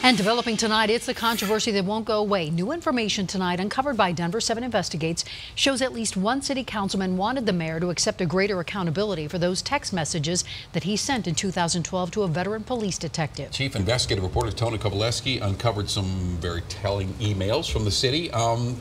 And developing tonight, it's a controversy that won't go away. New information tonight uncovered by Denver 7 Investigates shows at least one city councilman wanted the mayor to accept a greater accountability for those text messages that he sent in 2012 to a veteran police detective. Chief investigative reporter Tony Kowaleski uncovered some very telling emails from the city.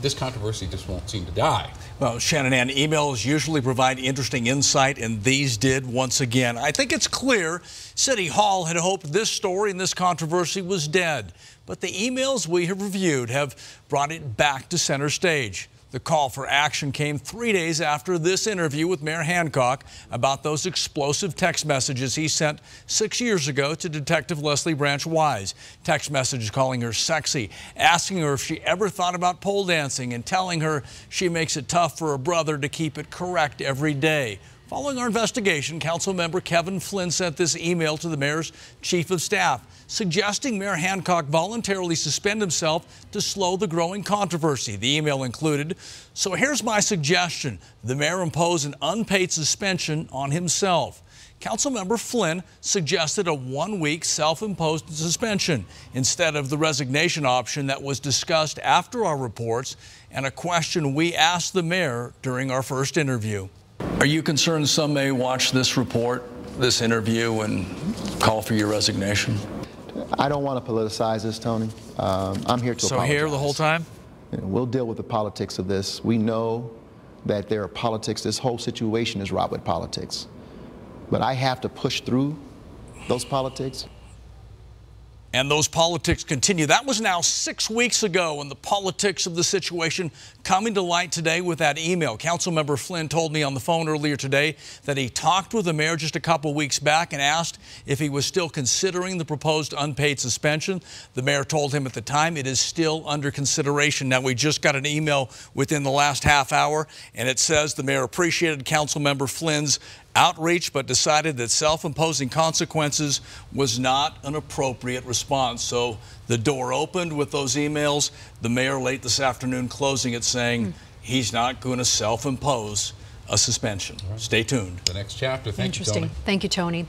This controversy just won't seem to die. Well, Shannon, Ann, emails usually provide interesting insight, and these did once again. I think it's clear City Hall had hoped this story and this controversy was dead. But the emails we have reviewed have brought it back to center stage. The call for action came 3 days after this interview with Mayor Hancock about those explosive text messages he sent 6 years ago to Detective Leslie Branch Wise. Text messages calling her sexy, asking her if she ever thought about pole dancing, and telling her she makes it tough for her brother to keep it correct every day. Following our investigation, Councilmember Kevin Flynn sent this email to the mayor's chief of staff, suggesting Mayor Hancock voluntarily suspend himself to slow the growing controversy. The email included, "So here's my suggestion. The mayor impose an unpaid suspension on himself." Councilmember Flynn suggested a 1-week self-imposed suspension instead of the resignation option that was discussed after our reports and a question we asked the mayor during our first interview. Are you concerned some may watch this report, this interview, and call for your resignation? I don't want to politicize this, Tony. I'm here to apologize. So here the whole time? We'll deal with the politics of this. We know that there are politics. This whole situation is wrought with politics. But I have to push through those politics. And those politics continue. That was now 6 weeks ago, and the politics of the situation coming to light today with that email. Councilmember Flynn told me on the phone earlier today that he talked with the mayor just a couple weeks back and asked if he was still considering the proposed unpaid suspension. The mayor told him at the time it is still under consideration. Now, we just got an email within the last half hour, and it says the mayor appreciated Councilmember Flynn's outreach, but decided that self-imposing consequences was not an appropriate response. So the door opened with those emails. The mayor late this afternoon closing it, saying he's not going to self-impose a suspension. Right. Stay tuned. The next chapter. Thank you, Tony. Interesting. Thank you, Tony.